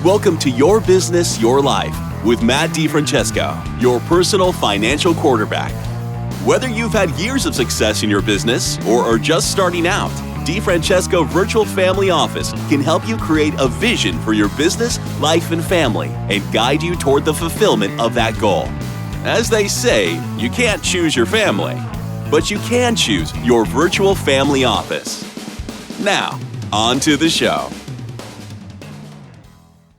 Welcome to Your Business, Your Life with Matt DiFranceso, your personal financial quarterback. Whether you've had years of success in your business or are just starting out, DiFranceso Virtual Family Office can help you create a vision for your business, life, and family and guide you toward the fulfillment of that goal. As they say, you can't choose your family, but you can choose your virtual family office. Now, on to the show.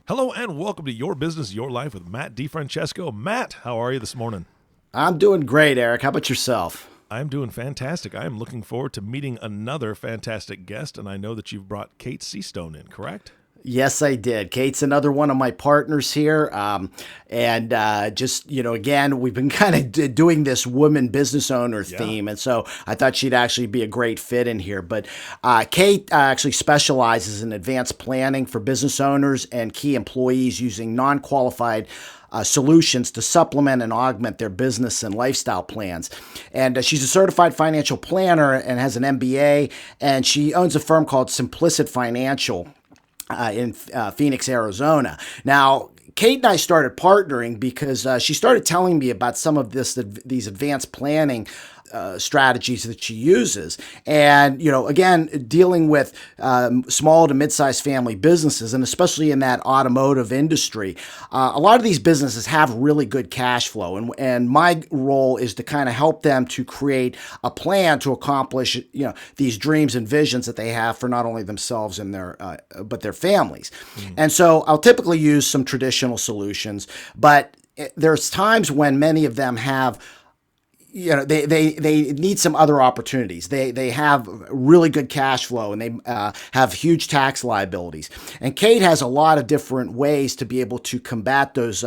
Hello and welcome to Your Business, Your Life with Matt DiFranceso. Matt, how are you this morning? I'm doing great, Eric. How about yourself? I'm doing fantastic. I am looking forward to meeting another fantastic guest, and I know that you've brought Kate Seastone in, correct? Yes, I did. Kate's another one of my partners here. Again, we've been kind of doing this woman business owner theme. And so I thought she'd actually be a great fit in here. But Kate actually specializes in advanced planning for business owners and key employees using non-qualified solutions to supplement and augment their business and lifestyle plans. And she's a certified financial planner and has an MBA, and she owns a firm called Simplicit Financial in Phoenix, Arizona. Now, Kate and I started partnering because she started telling me about some of these advanced planning strategies that she uses. And, again, dealing with small to mid-sized family businesses, and especially in that automotive industry, a lot of these businesses have really good cash flow. And my role is to kind of help them to create a plan to accomplish, these dreams and visions that they have for not only themselves and but their families. And so I'll typically use some traditional solutions, but there's times when many of them have they need some other opportunities. They have really good cash flow, and they have huge tax liabilities. And Kate has a lot of different ways to be able to combat those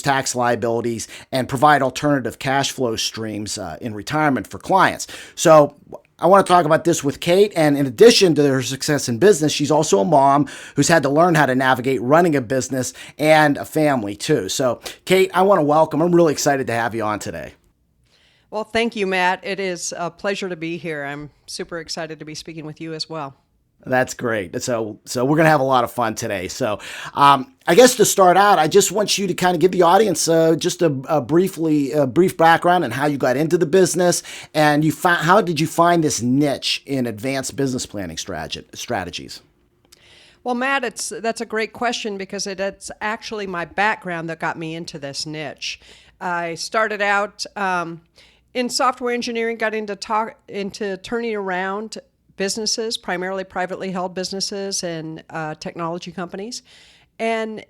tax liabilities and provide alternative cash flow streams in retirement for clients. So I want to talk about this with Kate, and in addition to her success in business, she's also a mom who's had to learn how to navigate running a business and a family too. So Kate, I want to welcome. I'm really excited to have you on today. Well, thank you, Matt. It is a pleasure to be here. I'm super excited to be speaking with you as well. That's great. So we're going to have a lot of fun today. So I guess to start out, I just want you to kind of give the audience just a brief background on how you got into the business, and how did you find this niche in advanced business planning strategies? Well, Matt, that's a great question because it's actually my background that got me into this niche. I started out in software engineering, got into turning around businesses, primarily privately held businesses and technology companies. And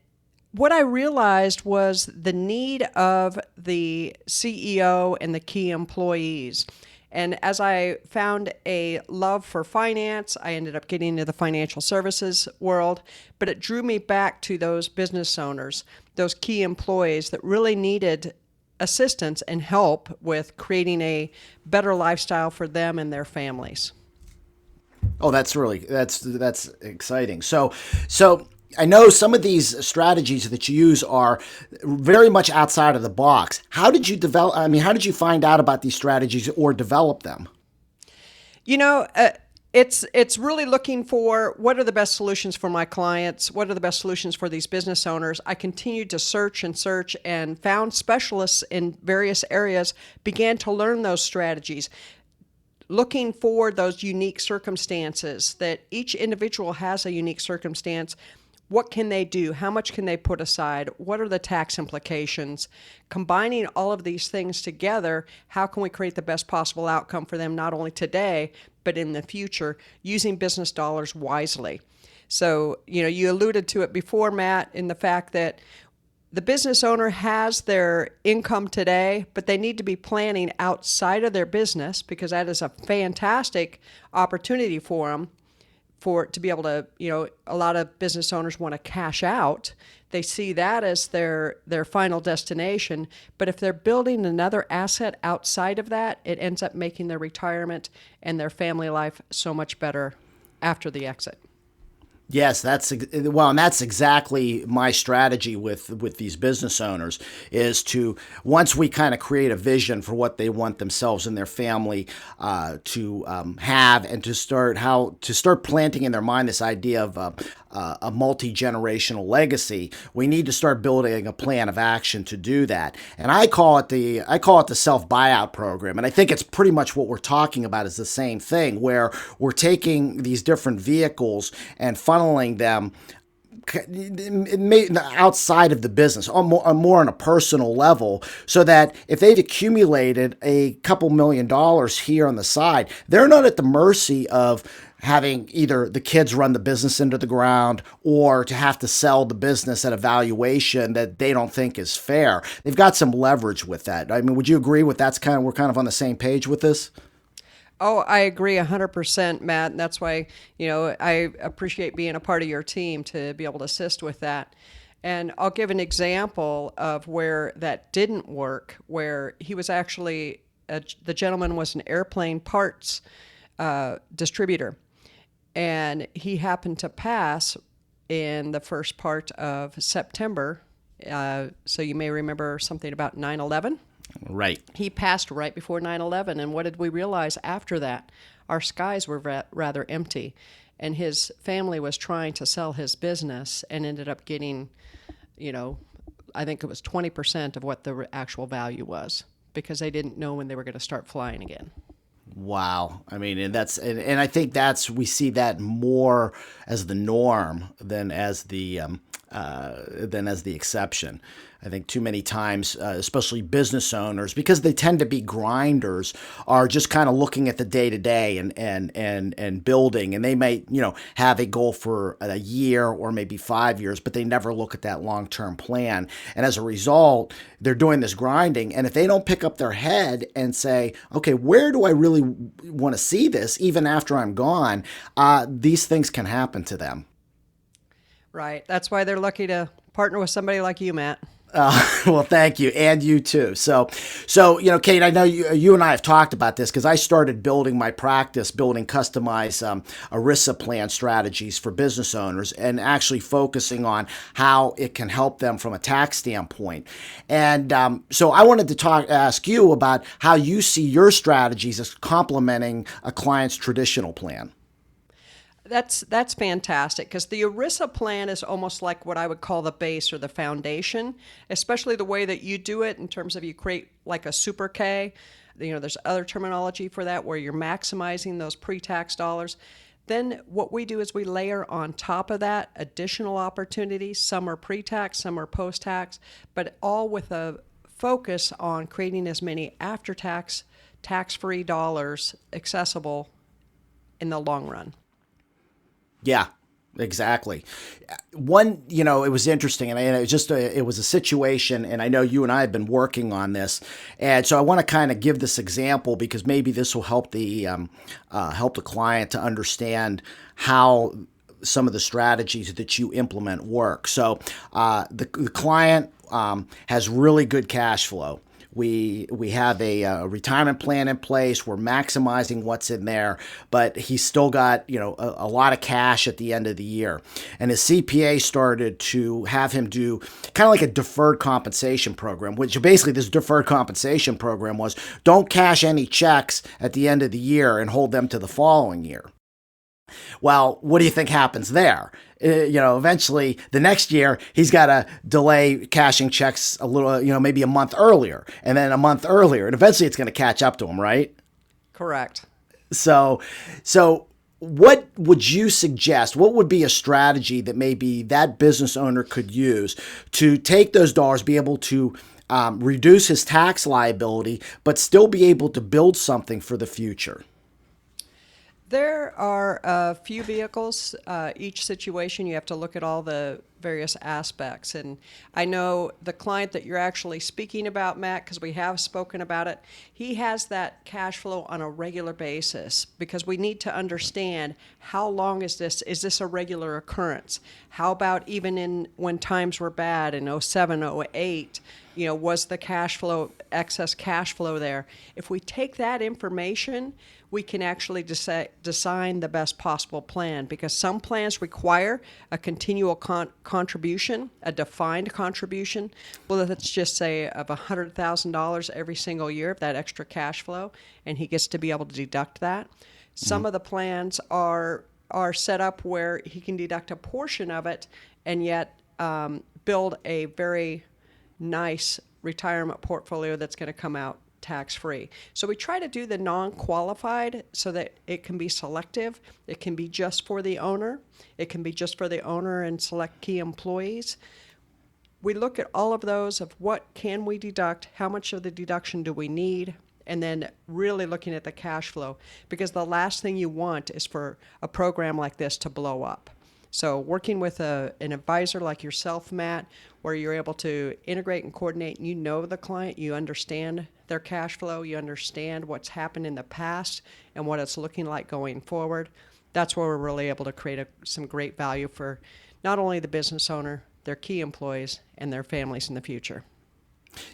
what I realized was the need of the CEO and the key employees. And as I found a love for finance, I ended up getting into the financial services world, but it drew me back to those business owners, those key employees that really needed assistance and help with creating a better lifestyle for them and their families. Oh, that's exciting. So I know some of these strategies that you use are very much outside of the box. How did you how did you find out about these strategies or develop them? It's really looking for what are the best solutions for my clients, what are the best solutions for these business owners. I continued to search and found specialists in various areas, began to learn those strategies, looking for those unique circumstances, that each individual has a unique circumstance. What can they do? How much can they put aside? What are the tax implications? Combining all of these things together, how can we create the best possible outcome for them, not only today, but in the future, using business dollars wisely? So, you alluded to it before, Matt, in the fact that the business owner has their income today, but they need to be planning outside of their business because that is a fantastic opportunity for them. To be able to, a lot of business owners want to cash out. They see that as their final destination. But if they're building another asset outside of that, it ends up making their retirement and their family life so much better after the exit. Yes, and that's exactly my strategy with these business owners is to once we kind of create a vision for what they want themselves and their family to have, and to start planting in their mind this idea of a multi-generational legacy. We need to start building a plan of action to do that, and I call it the self buyout program, and I think it's pretty much what we're talking about is the same thing, where we're taking these different vehicles and funneling them outside of the business, more on a personal level, so that if they've accumulated a couple $1,000,000 here on the side, they're not at the mercy of having either the kids run the business into the ground or to have to sell the business at a valuation that they don't think is fair. They've got some leverage with that. I mean, would you agree with we're kind of on the same page with this? Oh, I agree 100%, Matt. And that's why, I appreciate being a part of your team to be able to assist with that. And I'll give an example of where that didn't work, where he was actually, the gentleman was an airplane parts distributor. And he happened to pass in the first part of September. So you may remember something about 9/11. Right. He passed right before 9/11, and what did we realize after that? Our skies were rather empty, and his family was trying to sell his business and ended up getting, I think it was 20% of what the actual value was, because they didn't know when they were going to start flying again. Wow. I mean, and I think we see that more as the norm than as the exception. I think too many times, especially business owners, because they tend to be grinders, are just kind of looking at the day to day and building, and they may have a goal for a year or maybe 5 years, but they never look at that long term plan. And as a result, they're doing this grinding, and if they don't pick up their head and say, okay, where do I really want to see this, even after I'm gone, these things can happen to them. Right. That's why they're lucky to partner with somebody like you, Matt. Well, thank you, and you too. So, Kate, I know you and I have talked about this because I started building my practice, building customized ERISA plan strategies for business owners, and actually focusing on how it can help them from a tax standpoint. And so, I wanted to ask you about how you see your strategies as complementing a client's traditional plan. That's fantastic, because the ERISA plan is almost like what I would call the base or the foundation, especially the way that you do it in terms of you create like a super K. There's other terminology for that where you're maximizing those pre-tax dollars. Then what we do is we layer on top of that additional opportunities. Some are pre-tax, some are post-tax, but all with a focus on creating as many after-tax, tax-free dollars accessible in the long run. Yeah, exactly. It was interesting, and it was a situation, and I know you and I have been working on this, and so I want to kind of give this example because maybe this will help the client to understand how some of the strategies that you implement work. So the client has really good cash flow. We have a retirement plan in place. We're maximizing what's in there, but he's still got a lot of cash at the end of the year. And his CPA started to have him do kind of like a deferred compensation program, which basically this deferred compensation program was don't cash any checks at the end of the year and hold them to the following year. Well, what do you think happens there? Eventually the next year he's got to delay cashing checks a little, maybe a month earlier, and then a month earlier, and eventually it's going to catch up to him, right? Correct. So what would you suggest? What would be a strategy that maybe that business owner could use to take those dollars, be able to reduce his tax liability, but still be able to build something for the future? There are a few vehicles. Each situation, you have to look at all the various aspects. And I know the client that you're actually speaking about, Matt, because we have spoken about it, he has that cash flow on a regular basis because we need to understand how long is this? Is this a regular occurrence? How about even when times were bad in '07, '08? Was the cash flow, excess cash flow there? If we take that information, we can actually design the best possible plan, because some plans require a continual contribution, a defined contribution. Well, let's just say of $100,000 every single year of that extra cash flow, and he gets to be able to deduct that. Some of the plans are set up where he can deduct a portion of it and yet build a very nice retirement portfolio that's going to come out tax-free. So we try to do the non-qualified so that it can be selective. It can be just for the owner. It can be just for the owner and select key employees. We look at all of those of what can we deduct, how much of the deduction do we need, and then really looking at the cash flow, because the last thing you want is for a program like this to blow up. So working with an advisor like yourself, Matt, where you're able to integrate and coordinate, and you know the client, you understand their cash flow, you understand what's happened in the past and what it's looking like going forward, that's where we're really able to create some great value for not only the business owner, their key employees, and their families in the future.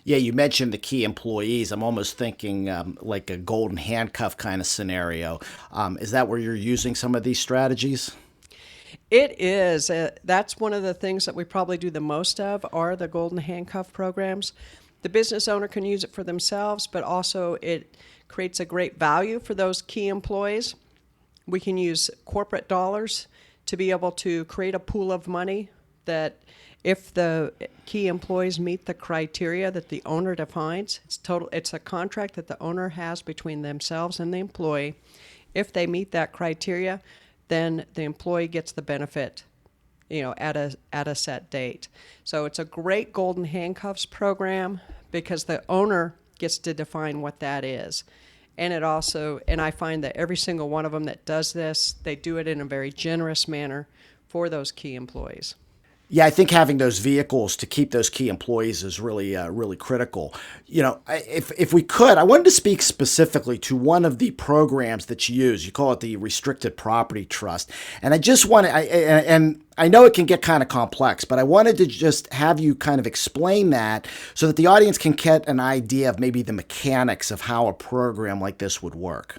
Yeah, you mentioned the key employees. I'm almost thinking like a golden handcuff kind of scenario. Is that where you're using some of these strategies? It is. That's one of the things that we probably do the most of are the golden handcuff programs. The business owner can use it for themselves, but also it creates a great value for those key employees. We can use corporate dollars to be able to create a pool of money that if the key employees meet the criteria that the owner defines, it's a contract that the owner has between themselves and the employee. If they meet that criteria, then the employee gets the benefit, at a set date. So it's a great golden handcuffs program because the owner gets to define what that is. And I find that every single one of them that does this, they do it in a very generous manner for those key employees. Yeah, I think having those vehicles to keep those key employees is really, really critical. If we could, I wanted to speak specifically to one of the programs that you use. You call it the Restricted Property Trust, and I just want to, and I know it can get kind of complex, but I wanted to just have you kind of explain that so that the audience can get an idea of maybe the mechanics of how a program like this would work.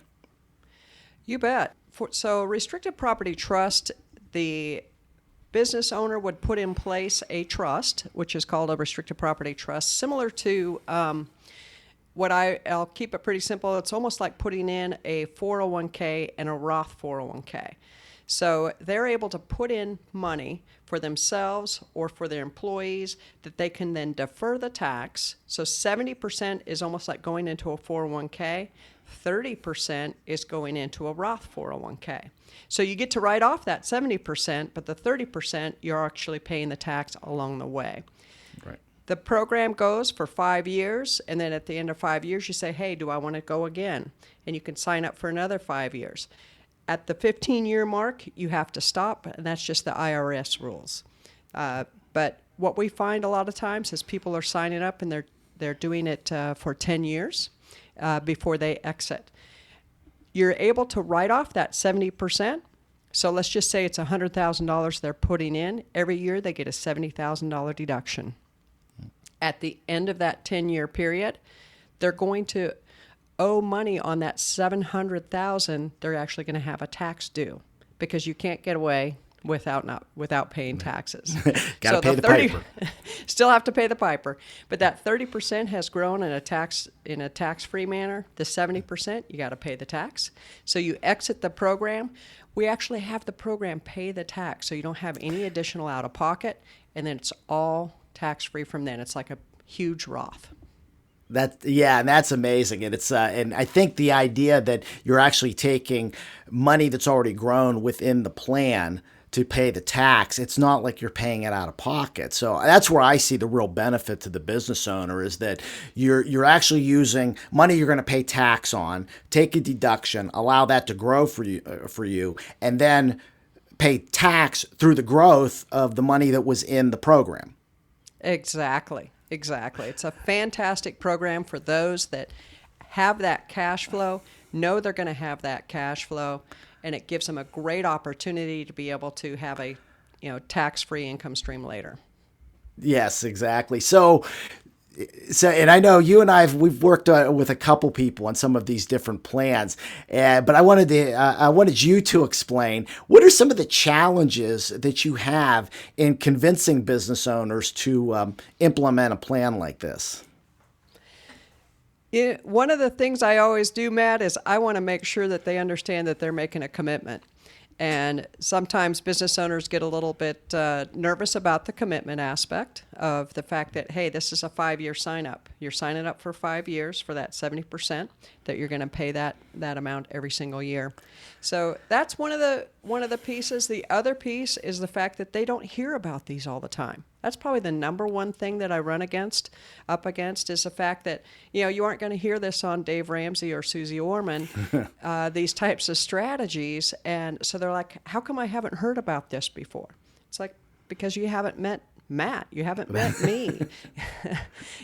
You bet. So Restricted Property Trust, the business owner would put in place a trust, which is called a restricted property trust, similar to I'll keep it pretty simple. It's almost like putting in a 401k and a Roth 401k. So they're able to put in money for themselves or for their employees that they can then defer the tax. So 70% is almost like going into a 401k. 30% is going into a Roth 401k. So you get to write off that 70%, but the 30% you're actually paying the tax along the way. Right. The program goes for 5 years, and then at the end of 5 years, you say, hey, do I want to go again? And you can sign up for another 5 years. At the 15-year mark, you have to stop, and that's just the IRS rules. But what we find a lot of times is people are signing up, and they're doing it for 10 years before they exit. You're able to write off that 70%. So let's just say it's $100,000 they're putting in. Every year they get a $70,000 deduction. At the end of that 10-year period, they're going to owe money on that $700,000. They're actually going to have a tax due because you can't get away without paying taxes. Got to pay the piper. Still have to pay the piper. But that 30% has grown in a tax-free manner. The 70%, you got to pay the tax. So you exit the program. We actually have the program pay the tax, so you don't have any additional out-of-pocket, and then it's all tax-free from then. It's like a huge Roth. And that's amazing. And and I think the idea that you're actually taking money that's already grown within the plan to pay the tax, it's not like you're paying it out of pocket. So that's where I see the real benefit to the business owner is that you're actually using money you're going to pay tax on, take a deduction, allow that to grow for you, and then pay tax through the growth of the money that was in the program. Exactly. It's a fantastic program for those that have that cash flow, know they're going to have that cash flow, and it gives them a great opportunity to be able to have a tax-free income stream later. Yes, exactly. So, and I know you and we've worked with a couple people on some of these different plans, but I wanted you to explain what are some of the challenges that you have in convincing business owners to implement a plan like this. One of the things I always do, Matt, is I want to make sure that they understand that they're making a commitment. And sometimes business owners get a little bit nervous about the commitment aspect of the fact that, hey, this is a 5-year sign up. You're signing up for 5 years for that 70% that you're going to pay that amount every single year. So that's one of the pieces. The other piece is the fact that they don't hear about these all the time. That's probably the number one thing that I run up against is the fact that, you aren't going to hear this on Dave Ramsey or Susie Orman, these types of strategies. And so they're like, how come I haven't heard about this before? It's like, because you haven't met Matt, you haven't met me.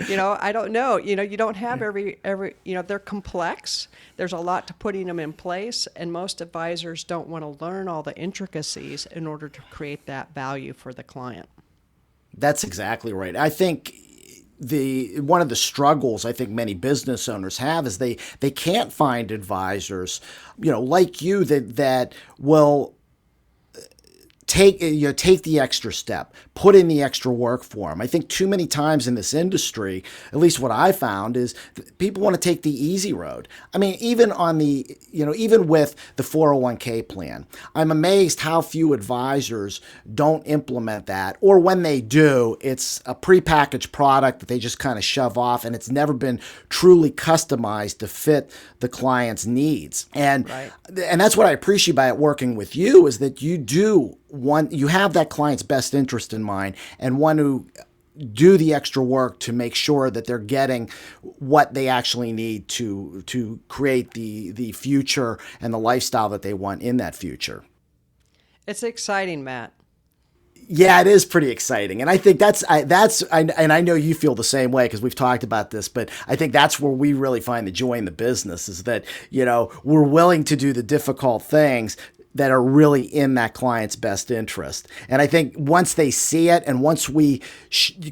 I don't know. You don't have every, they're complex. There's a lot to putting them in place. And most advisors don't want to learn all the intricacies in order to create that value for the client. That's exactly right. I think one of the struggles I think many business owners have is they can't find advisors, like you that will take the extra step, put in the extra work for them. I think too many times in this industry, at least what I found, is people want to take the easy road. I mean, even with the 401k plan, I'm amazed how few advisors don't implement that, or when they do, it's a prepackaged product that they just kind of shove off, and it's never been truly customized to fit the client's needs. And right. And that's what I appreciate about working with you is that you have that client's best interest in mind and want to do the extra work to make sure that they're getting what they actually need to create the future and the lifestyle that they want in that future. It's exciting, Matt. Yeah, it is pretty exciting. And I think and I know you feel the same way because we've talked about this, but I think that's where we really find the joy in the business is that, we're willing to do the difficult things that are really in that client's best interest. And I think once they see it and once we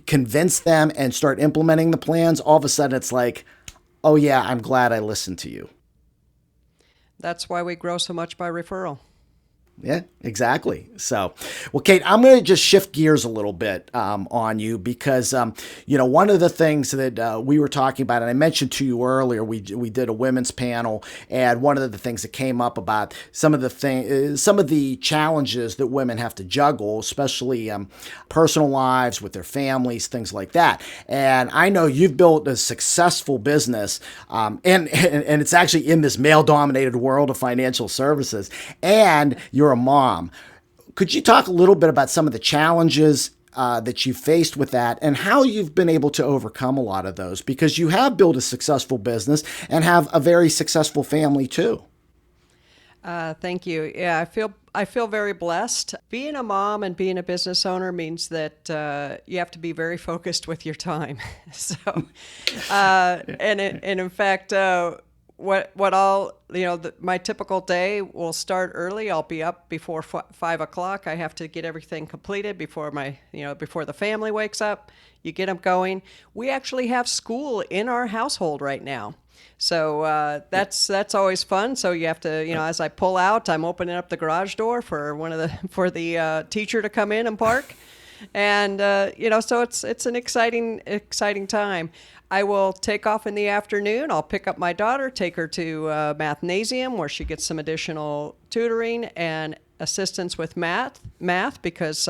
convince them and start implementing the plans, all of a sudden it's like, oh yeah, I'm glad I listened to you. That's why we grow so much by referral. Yeah, exactly. So, well, Kate, I'm going to just shift gears a little bit on you because, one of the things that we were talking about, and I mentioned to you earlier, we did a women's panel, and one of the things that came up about some of the challenges that women have to juggle, especially personal lives with their families, things like that. And I know you've built a successful business, and it's actually in this male-dominated world of financial services, and you're a mom. Could you talk a little bit about some of the challenges that you faced with that and how you've been able to overcome a lot of those? Because you have built a successful business and have a very successful family too. Thank you. Yeah, I feel very blessed. Being a mom and being a business owner means that you have to be very focused with your time. So, and in fact, my typical day will start early. I'll be up before 5 o'clock. I have to get everything completed before before the family wakes up. You get them going. We actually have school in our household right now. So that's always fun. So you have to, as I pull out, I'm opening up the garage door for the teacher to come in and park. And, so it's an exciting time. I will take off in the afternoon. I'll pick up my daughter, take her to Mathnasium where she gets some additional tutoring and assistance with math because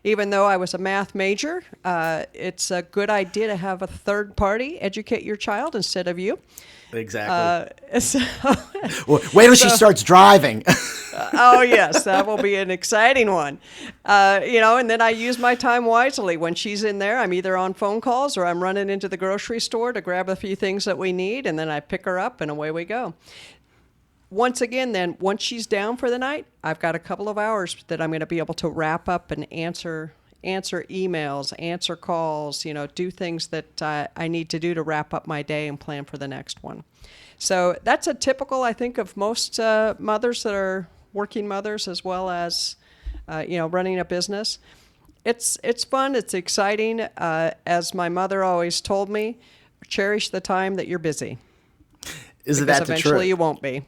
even though I was a math major, it's a good idea to have a third party educate your child instead of you. Exactly. Well, wait till she starts driving. Oh, yes, that will be an exciting one. And then I use my time wisely. When she's in there, I'm either on phone calls or I'm running into the grocery store to grab a few things that we need, and then I pick her up and away we go. once again, then once she's down for the night, I've got a couple of hours that I'm going to be able to wrap up and answer emails, answer calls, do things that I need to do to wrap up my day and plan for the next one. So that's a typical, I think, of most mothers that are working mothers as well as, running a business. It's fun. It's exciting. As my mother always told me, cherish the time that you're busy. Isn't because that the truth? eventually you won't be.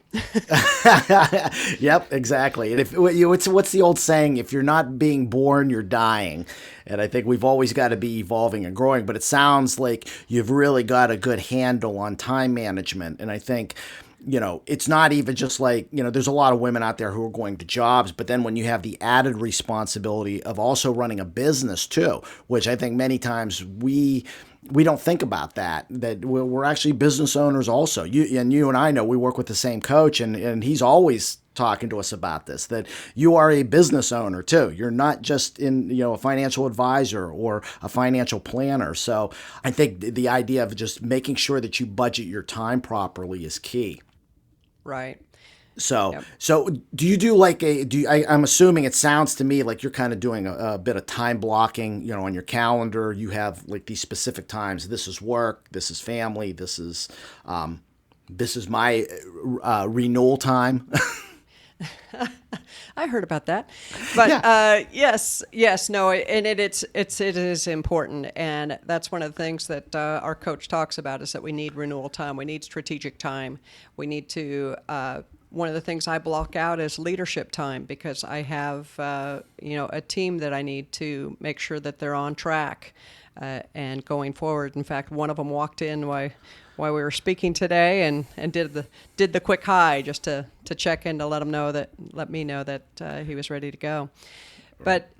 Yep, exactly. And what's the old saying? If you're not being born, you're dying. And I think we've always got to be evolving and growing. But it sounds like you've really got a good handle on time management. And I think, it's not even just like, there's a lot of women out there who are going to jobs, but then when you have the added responsibility of also running a business too, which I think many times we don't think about that we're actually business owners also. You and I know we work with the same coach, and he's always talking to us about this, that you are a business owner too. You're not just a financial advisor or a financial planner. So I think the idea of just making sure that you budget your time properly is key. Right. So, Yep. So do you do I'm assuming it sounds to me like you're kind of doing a bit of time blocking, on your calendar. You have like these specific times. This is work. This is family. This is my renewal time. I heard about that, but Yeah. yes, no, and it is important, and that's one of the things that our coach talks about is that we need renewal time, we need strategic time, we need to. One of the things I block out is leadership time because I have a team that I need to make sure that they're on track and going forward. In fact, one of them walked in while we were speaking today and did the quick hi just to check in to let me know that he was ready to go. But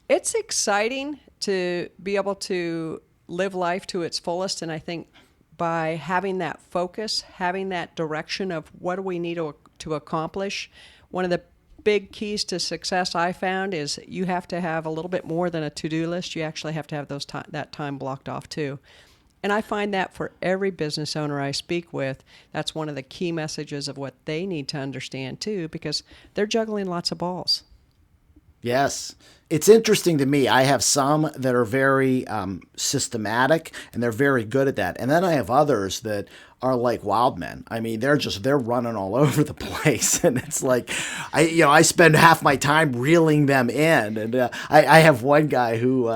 it's exciting to be able to live life to its fullest, and I think by having that focus, having that direction of what do we need to accomplish, one of the big keys to success I found is you have to have a little bit more than a to-do list. You actually have to have that time blocked off too. And I find that for every business owner I speak with, that's one of the key messages of what they need to understand too, because they're juggling lots of balls. Yes. It's interesting to me. I have some that are very systematic, and they're very good at that. And then I have others that are like wild men. I mean, they're running all over the place. And it's like, I spend half my time reeling them in. And I have one guy who,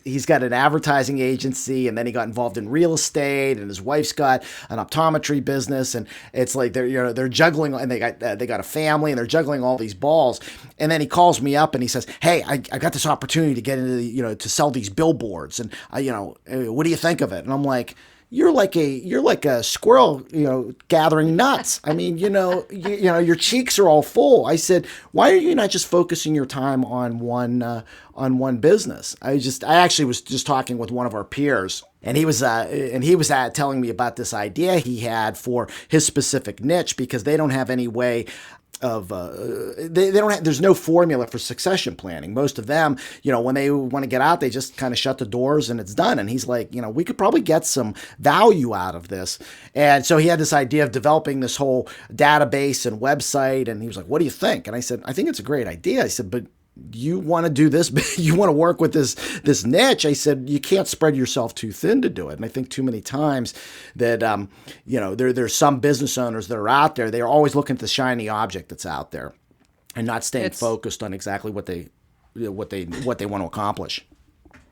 he's got an advertising agency, and then he got involved in real estate, and his wife's got an optometry business, and it's like they're juggling, and they got a family, and they're juggling all these balls. And then he calls me up and he says, "Hey, I got this opportunity to get into to sell these billboards, and what do you think of it?" And I'm like, You're like a squirrel, gathering nuts. I mean, your cheeks are all full. I said, why are you not just focusing your time on one business? I actually was just talking with one of our peers, and he was telling me about this idea he had for his specific niche, because they don't have any way of they don't have, there's no formula for succession planning. Most of them, when they want to get out, they just kind of shut the doors and it's done. And he's like, we could probably get some value out of this. And so he had this idea of developing this whole database and website. And he was like, what do you think? And I said, I think it's a great idea. I said, but you want to do this, you want to work with this niche. I said, you can't spread yourself too thin to do it. And I think too many times that, there's some business owners that are out there, they're always looking at the shiny object that's out there and not staying focused on exactly what they want to accomplish.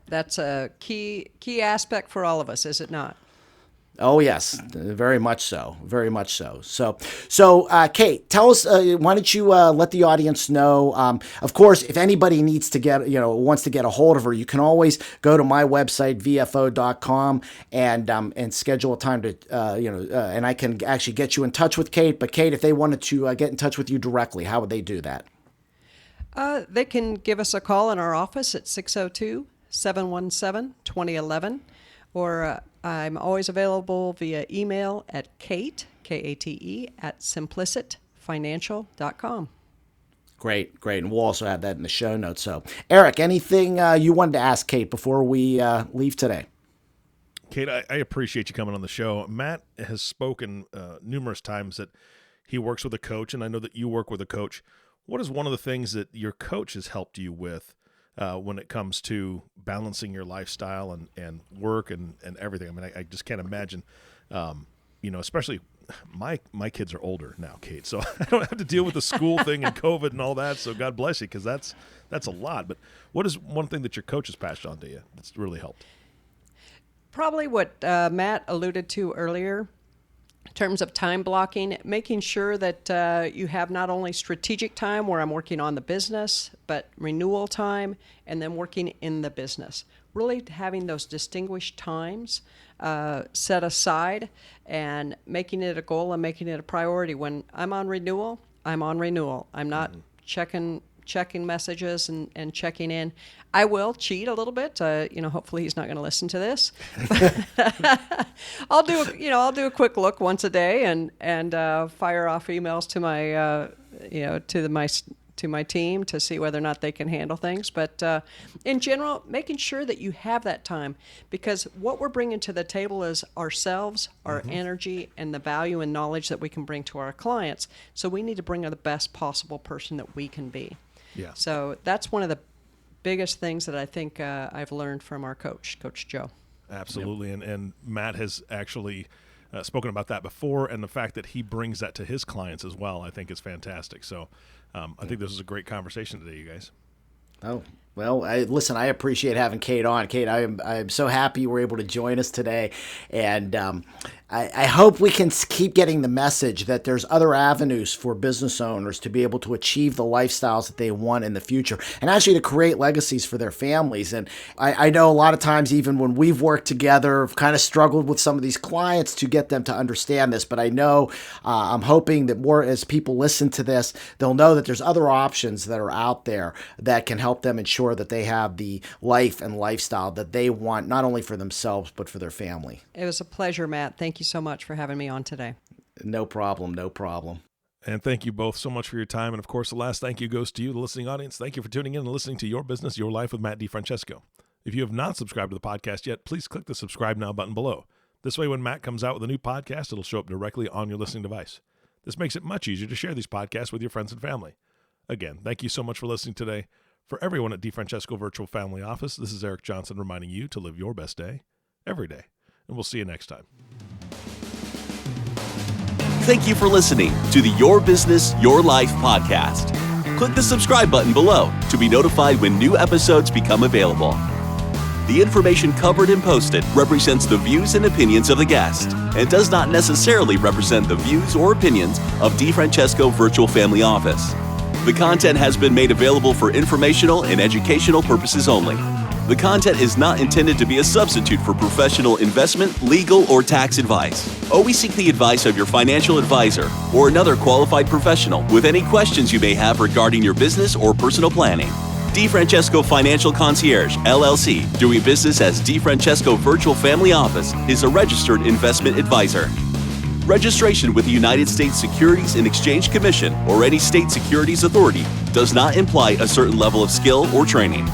That's a key aspect for all of us, is it not? Oh, yes, very much so. Very much so. So Kate, tell us, why don't you let the audience know, of course, if anybody needs to wants to get a hold of her, you can always go to my website, vfo.com, and schedule a time to, and I can actually get you in touch with Kate. But Kate, if they wanted to get in touch with you directly, how would they do that? They can give us a call in our office at 602-717-2011, or I'm always available via email at Kate, Kate, at simplicitfinancial.com. Great. And we'll also have that in the show notes. So, Eric, anything you wanted to ask Kate before we leave today? Kate, I appreciate you coming on the show. Matt has spoken numerous times that he works with a coach, and I know that you work with a coach. What is one of the things that your coach has helped you with when it comes to balancing your lifestyle and work and everything? I mean, I just can't imagine, especially my kids are older now, Kate, so I don't have to deal with the school thing and COVID and all that. So God bless you, because that's a lot. But what is one thing that your coach has passed on to you that's really helped? Probably what Matt alluded to earlier in terms of time blocking, making sure that you have not only strategic time where I'm working on the business, but renewal time and then working in the business. Really having those distinguished times set aside and making it a goal and making it a priority. When I'm on renewal, I'm on renewal. I'm not checking messages and checking in. I will cheat a little bit. Hopefully he's not going to listen to this. I'll do a quick look once a day and fire off emails to my team to see whether or not they can handle things. But in general, making sure that you have that time, because what we're bringing to the table is ourselves, our energy, and the value and knowledge that we can bring to our clients. So we need to bring the best possible person that we can be. Yeah. So that's one of the biggest things that I think I've learned from our coach, Coach Joe. Absolutely. Yep. And Matt has actually spoken about that before, and the fact that he brings that to his clients as well, I think is fantastic. So I think this is a great conversation today, you guys. Oh, well, I appreciate having Kate on. Kate, I am so happy you were able to join us today. And I hope we can keep getting the message that there's other avenues for business owners to be able to achieve the lifestyles that they want in the future and actually to create legacies for their families. And I know a lot of times, even when we've worked together, I've kind of struggled with some of these clients to get them to understand this. But I know I'm hoping that more as people listen to this, they'll know that there's other options that are out there that can help them ensure that they have the life and lifestyle that they want, not only for themselves, but for their family. It was a pleasure, Matt. Thank you so much for having me on today. No problem. No problem. And thank you both so much for your time. And of course, the last thank you goes to you, the listening audience. Thank you for tuning in and listening to Your Business, Your Life with Matt DiFranceso. If you have not subscribed to the podcast yet, please click the subscribe now button below. This way, when Matt comes out with a new podcast, it'll show up directly on your listening device. This makes it much easier to share these podcasts with your friends and family. Again, thank you so much for listening today. For everyone at DiFranceso Virtual Family Office, this is Eric Johnson reminding you to live your best day every day. And we'll see you next time. Thank you for listening to the Your Business, Your Life podcast. Click the subscribe button below to be notified when new episodes become available. The information covered and posted represents the views and opinions of the guest and does not necessarily represent the views or opinions of DiFranceso Virtual Family Office. The content has been made available for informational and educational purposes only. The content is not intended to be a substitute for professional investment, legal, or tax advice. Always seek the advice of your financial advisor or another qualified professional with any questions you may have regarding your business or personal planning. DiFranceso Financial Concierge, LLC, doing business as DiFranceso Virtual Family Office, is a registered investment advisor. Registration with the United States Securities and Exchange Commission or any state securities authority does not imply a certain level of skill or training.